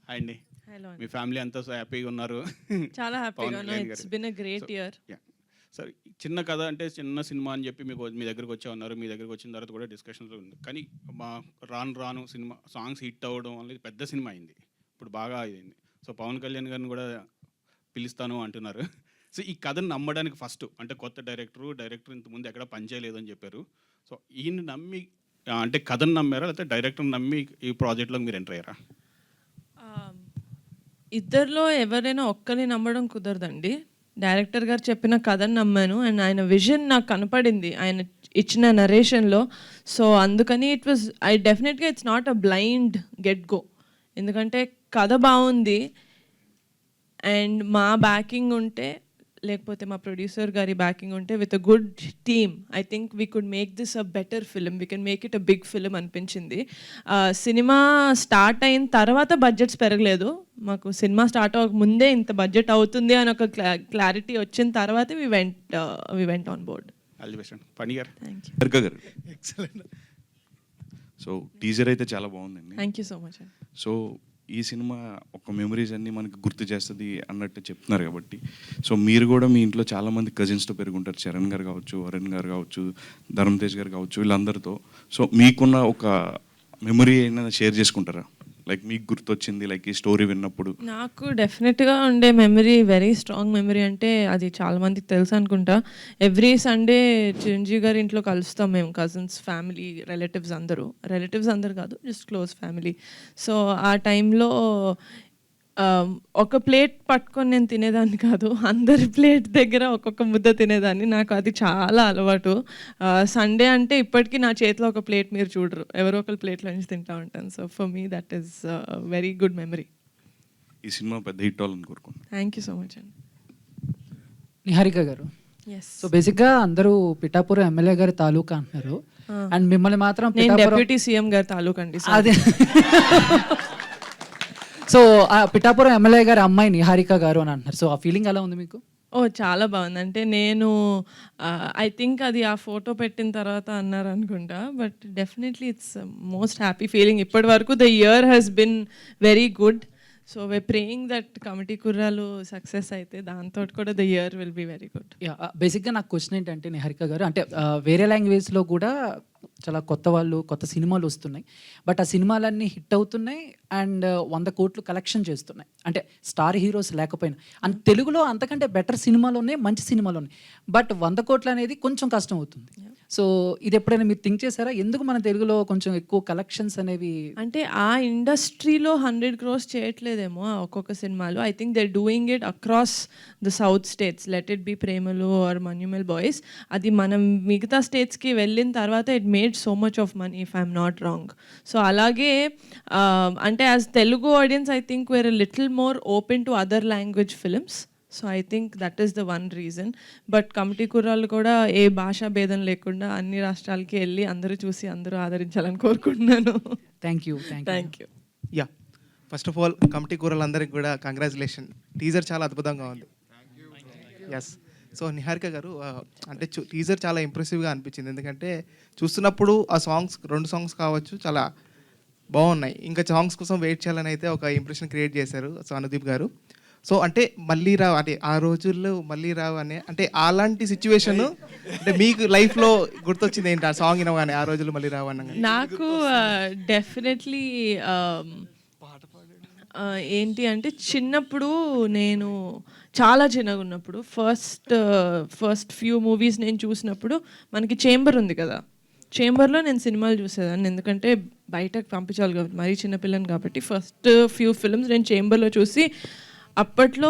Hi అండి. Hello మీ family అంతా so హ్యాపీగా ఉన్నారు. చాలా హ్యాపీగా ఉన్నా. కళ్యాణ్ ఇట్స్ గారు. Bin a great year. Yeah! సరే, చిన్న కథ అంటే చిన్న సినిమా అని చెప్పి మీ దగ్గరికి వచ్చామన్నారు. మీ దగ్గరికి వచ్చిన తర్వాత కూడా డిస్కషన్స్‌లో ఉంది. కానీ మా రాను రాను సినిమా సాంగ్స్ హిట్ అవ్వడం అనేది పెద్ద సినిమా అయింది. ఇప్పుడు బాగా అయింది. సో పవన్ కళ్యాణ్ గారిని కూడా పిలుస్తాను అంటున్నారు. సో ఈ కథను నమ్మడానికి ఫస్ట్ అంటే కొత్త డైరెక్టర్ ఇంతకుముందు ఎక్కడ పని చేయలేదని చెప్పారు. సో ఈయన్ని నమ్మి అంటే కథను నమ్మారా? లేకపోతే డైరెక్టర్‌ని నమ్మి ఈ ప్రాజెక్ట్‌లోకి మీరు ఎంటర్ అయ్యారా? ఇద్దరిలో ఎవరైనా ఒక్కరిని నమ్మడం కుదరదండి. డైరెక్టర్ గారు చెప్పిన కథను నమ్మాను అండ్ ఆయన విజన్ నాకు కనపడింది ఆయన ఇచ్చిన నరేషన్‌లో. సో అందుకని డెఫినెట్‌గా it's not a blind get go. ఎందుకంటే కథ బాగుంది అండ్ మా బ్యాకింగ్ ఉంటే, లేకపోతే మా ప్రొడ్యూసర్ గారి బ్యాకింగ్ ఉంటే with a good team I think we could make this a better film. We can make it a big film అనిపించింది. సినిమా స్టార్ట్ అయిన తర్వాత బడ్జెట్స్ పెరగలేదు. మాకు సినిమా స్టార్ట్ అవ్వక ముందే ఇంత బడ్జెట్ అవుతుంది అని ఒక క్లారిటీ వచ్చిన తర్వాత we went on board. All the best అండి. ఫణి గారు. Thank you. హరిక గారు, ఎక్సలెంట్. సో టీజర్ అయితే చాలా బాగుందండి. థ్యాంక్ యూ సో మచ్ అండి. సో ఈ సినిమా ఒక మెమరీస్ అన్నీ మనకి గుర్తు చేస్తుంది అన్నట్టు చెప్తున్నారు కాబట్టి, సో మీరు కూడా మీ ఇంట్లో చాలామంది కజిన్స్తో పెరుగుంటారు. చరణ్ గారు కావచ్చు, వరుణ్ గారు కావచ్చు, ధరమ్ తేజ్ గారు కావచ్చు, వీళ్ళందరితో. సో మీకున్న ఒక మెమరీ అయినా షేర్ చేసుకుంటారా? లైక్ మీకు గుర్తొచ్చింది లైక్ ఈ స్టోరీ విన్నప్పుడు. నాకు డెఫినెట్గా ఉండే మెమరీ, వెరీ స్ట్రాంగ్ మెమరీ అంటే అది చాలా మందికి తెలుసు అనుకుంటా. ఎవ్రీ సండే చిరంజీవి గారి ఇంట్లో కలుస్తాం మేము, కజిన్స్, ఫ్యామిలీ, రిలేటివ్స్ అందరు కాదు, జస్ట్ క్లోజ్ ఫ్యామిలీ. సో ఆ టైంలో ఒక ప్లేట్ పట్టుకొని నేను తినేదాన్ని కాదు, అందరి ప్లేట్ దగ్గర ఒక్కొక్క ముద్ద తినేదాన్ని. నాకు అది చాలా అలవాటు. సండే అంటే ఇప్పటికీ నా చేతిలో ఒక ప్లేట్ మీరు చూడరు, ఎవరో ఒకరి ప్లేట్లో నుంచి తింటూ ఉంటాను. So for me that is very good memory. ఈ సినిమా పెద్ద హిట్ అవ్వాలని కోరుకుంటున్నాను. థ్యాంక్ యూ సో మచ్ అండి. నిహారిక గారు, ఎస్, సో బేసిక్గా అందరూ పిఠాపురం ఎమ్మెల్యే గారి తాలూకా అంటున్నారు అండ్ మిమ్మల్ని మాత్రం నేను డెప్యూటీ సీఎం గారి తాలూకా అండి. అదే. సో ఆ పిఠాపురం ఎమ్మెల్యే గారి అమ్మాయి నిహారిక గారు అని అంటున్నారు. సో ఆ ఫీలింగ్ ఎలా ఉంది మీకు? ఓ చాలా బాగుంది. అంటే నేను ఐ థింక్ అది ఆ ఫోటో పెట్టిన తర్వాత అన్నారు అనుకుంటా, but definitely it's most happy feeling. ఇప్పటి వరకు the year has been very good. So we praying that Committee Kurrollu success అయితే దాంతో కూడా the year will be very good. బేసిక్గా నాకు క్వశ్చన్ ఏంటంటే నిహారిక గారు, అంటే వేరే లాంగ్వేజ్లో కూడా చాలా కొత్త సినిమాలు వస్తున్నాయి, బట్ ఆ సినిమాలన్నీ హిట్ అవుతున్నాయి అండ్ 100 కోట్లు కలెక్షన్ చేస్తున్నాయి. అంటే స్టార్ హీరోస్ లేకపోయినా అండ్ తెలుగులో అంతకంటే బెటర్ సినిమాలు ఉన్నాయి, మంచి సినిమాలు ఉన్నాయి, బట్ 100 కోట్లు అనేది కొంచెం కష్టం అవుతుంది. సో ఇది ఎప్పుడైనా మీరు థింక్ చేశారా, ఎందుకు మన తెలుగులో కొంచెం ఎక్కువ కలెక్షన్స్ అనేవి? అంటే ఆ ఇండస్ట్రీలో 100 crores చేయట్లేదేమో ఒక్కొక్క సినిమాలు. I think they doing it across the south states, let it be Premalu or Manjummel boys. అది మనం మిగతా స్టేట్స్కి వెళ్ళిన తర్వాత it made so much of money, if I'm not wrong. So అలాగే అంటే as Telugu audience I think we're little more open to other language films. So I think that is the one reason. But committee కుర్రాళ్ళు కూడా ఏ భాషా భేదం లేకుండా అన్ని రాష్ట్రాలకి వెళ్ళి అందరూ చూసి అందరూ ఆదరించాలని కోరుకుంటున్నాను. Thank you. Thank you. Yeah, first of all Committee కూరలందరికీ కూడా కంగ్రాచులేషన్. టీజర్ చాలా అద్భుతంగా ఉంది. ఎస్. సో నిహారిక గారు, అంటే టీజర్ చాలా ఇంప్రెసివ్గా అనిపించింది. ఎందుకంటే చూస్తున్నప్పుడు ఆ సాంగ్స్ 2 సాంగ్స్ కావచ్చు చాలా బాగున్నాయి. ఇంకా సాంగ్స్ కోసం వెయిట్ చేయాలని అయితే ఒక ఇంప్రెషన్ క్రియేట్ చేశారు సో అనుదీప్ గారు. సో అంటే మళ్ళీ రావు, అంటే ఆ రోజుల్లో మళ్ళీ రావు అనే, అంటే అలాంటి సిచ్యువేషన్ అంటే మీకు లైఫ్లో గుర్తొచ్చింది ఏంటి ఆ సాంగ్ వినగానే, ఆ రోజుల్లో మళ్ళీ రావు అన్న? నాకు డెఫినెట్లీ ఏంటి అంటే చిన్నప్పుడు, నేను చాలా చిన్నగా ఉన్నప్పుడు ఫస్ట్ ఫ్యూ మూవీస్ నేను చూసినప్పుడు మనకి చేంబర్ ఉంది కదా, చేంబర్లో నేను సినిమాలు చూసేదాన్ని. ఎందుకంటే బయటకు పంపించాలి కాబట్టి, మరీ చిన్నపిల్లని కాబట్టి ఫస్ట్ ఫ్యూ ఫిల్మ్స్ నేను చేంబర్లో చూసి, అప్పట్లో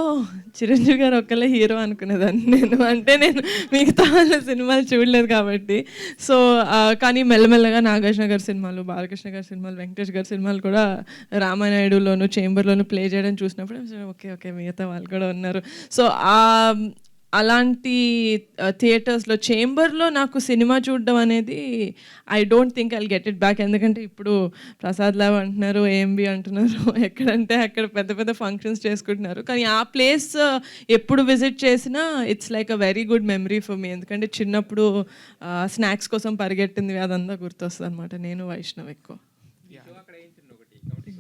చిరంజీవి గారు ఒక్కలే హీరో అనుకునేదాన్ని నేను. అంటే నేను మిగతా వాళ్ళ సినిమాలు చూడలేదు కాబట్టి. సో కానీ మెల్లమెల్లగా నాగార్జున గారి సినిమాలు, బాలకృష్ణ గారి సినిమాలు, వెంకటేష్ గారి సినిమాలు కూడా రామానాయుడులోను చేంబర్లోను ప్లే చేయడం చూసినప్పుడు ఓకే మిగతా వాళ్ళు కూడా ఉన్నారు. సో అలాంటి థియేటర్స్లో చేంబర్లో నాకు సినిమా చూడడం అనేది I don't think I'll get it back. ఎందుకంటే ఇప్పుడు ప్రసాద్ లావ్ అంటున్నారు, ఏఎంబి అంటున్నారు, ఎక్కడంటే అక్కడ పెద్ద పెద్ద ఫంక్షన్స్ చేసుకుంటున్నారు. కానీ ఆ ప్లేస్ ఎప్పుడు విజిట్ చేసినా it's like a very good memory for me. ఎందుకంటే చిన్నప్పుడు స్నాక్స్ కోసం పరిగెట్టింది అదంతా గుర్తొస్తుంది అనమాట. నేను వైష్ణవ్ ఎక్కువ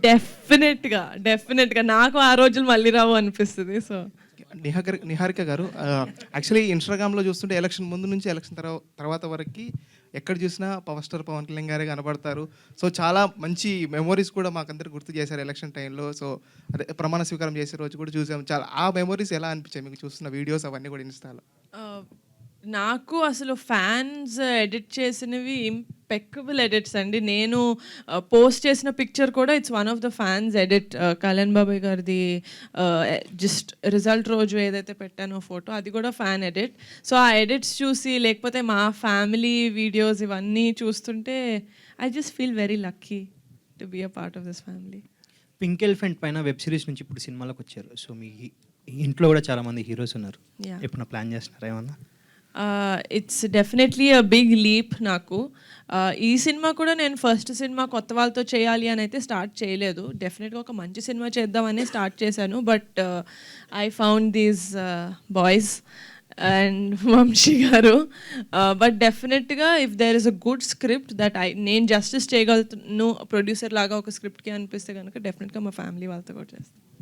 డెఫినెట్గా నాకు ఆ రోజులు మళ్ళీ రావు అనిపిస్తుంది. సో నిహారిక గారు యాక్చువల్లీ ఇన్స్టాగ్రామ్లో చూస్తుంటే ఎలక్షన్ ముందు నుంచి ఎలక్షన్ తర్వాత వరకు ఎక్కడ చూసినా పవర్ స్టార్ పవన్ కళ్యాణ్ గారే కనబడతారు. సో చాలా మంచి మెమొరీస్ కూడా మాకందరికి గుర్తు చేశారు ఎలక్షన్ టైంలో. సో అదే ప్రమాణ స్వీకారం చేసే రోజు కూడా చూసాం. చాలా ఆ మెమొరీస్ ఎలా అనిపించాయి మీకు చూస్తున్న వీడియోస్ అవన్నీ కూడా ఇన్స్టాలో? నాకు అసలు ఫ్యాన్స్ ఎడిట్ చేసినవి ఇంపెక్కబుల్ ఎడిట్స్ అండి. నేను పోస్ట్ చేసిన పిక్చర్ కూడా it's one of the fans edit. Kalyan బాబాయ్ గారిది జస్ట్ రిజల్ట్ రోజు ఏదైతే పెట్టానో ఫోటో, అది కూడా ఫ్యాన్ ఎడిట్. సో ఆ ఎడిట్స్ చూసి, లేకపోతే మా ఫ్యామిలీ వీడియోస్ ఇవన్నీ చూస్తుంటే I just feel very lucky to be a part of this family. Pink elephant పైన వెబ్ సిరీస్ నుంచి ఇప్పుడు సినిమాలోకి వచ్చారు. సో మీ ఇంట్లో కూడా చాలామంది హీరోస్ ఉన్నారు. Yeah. ఎప్పుడన్నా ప్లాన్ చేస్తున్నారా ఏమన్నా? It's definitely a big leap నాకు. ఈ సినిమా కూడా నేను ఫస్ట్ సినిమా కొత్త వాళ్ళతో చేయాలి అని అయితే స్టార్ట్ చేయలేదు. డెఫినెట్గా ఒక మంచి సినిమా చేద్దామని స్టార్ట్ చేశాను. But I found these boys and Vamsi గారు. బట్ డెఫినెట్గా if there is a good script that నేను జస్టిస్ చేయగలుగుతాను ప్రొడ్యూసర్ లాగా ఒక స్క్రిప్ట్కి అనిపిస్తే కనుక డెఫినెట్గా మా ఫ్యామిలీ వాళ్ళతో కూడా చేస్తాను.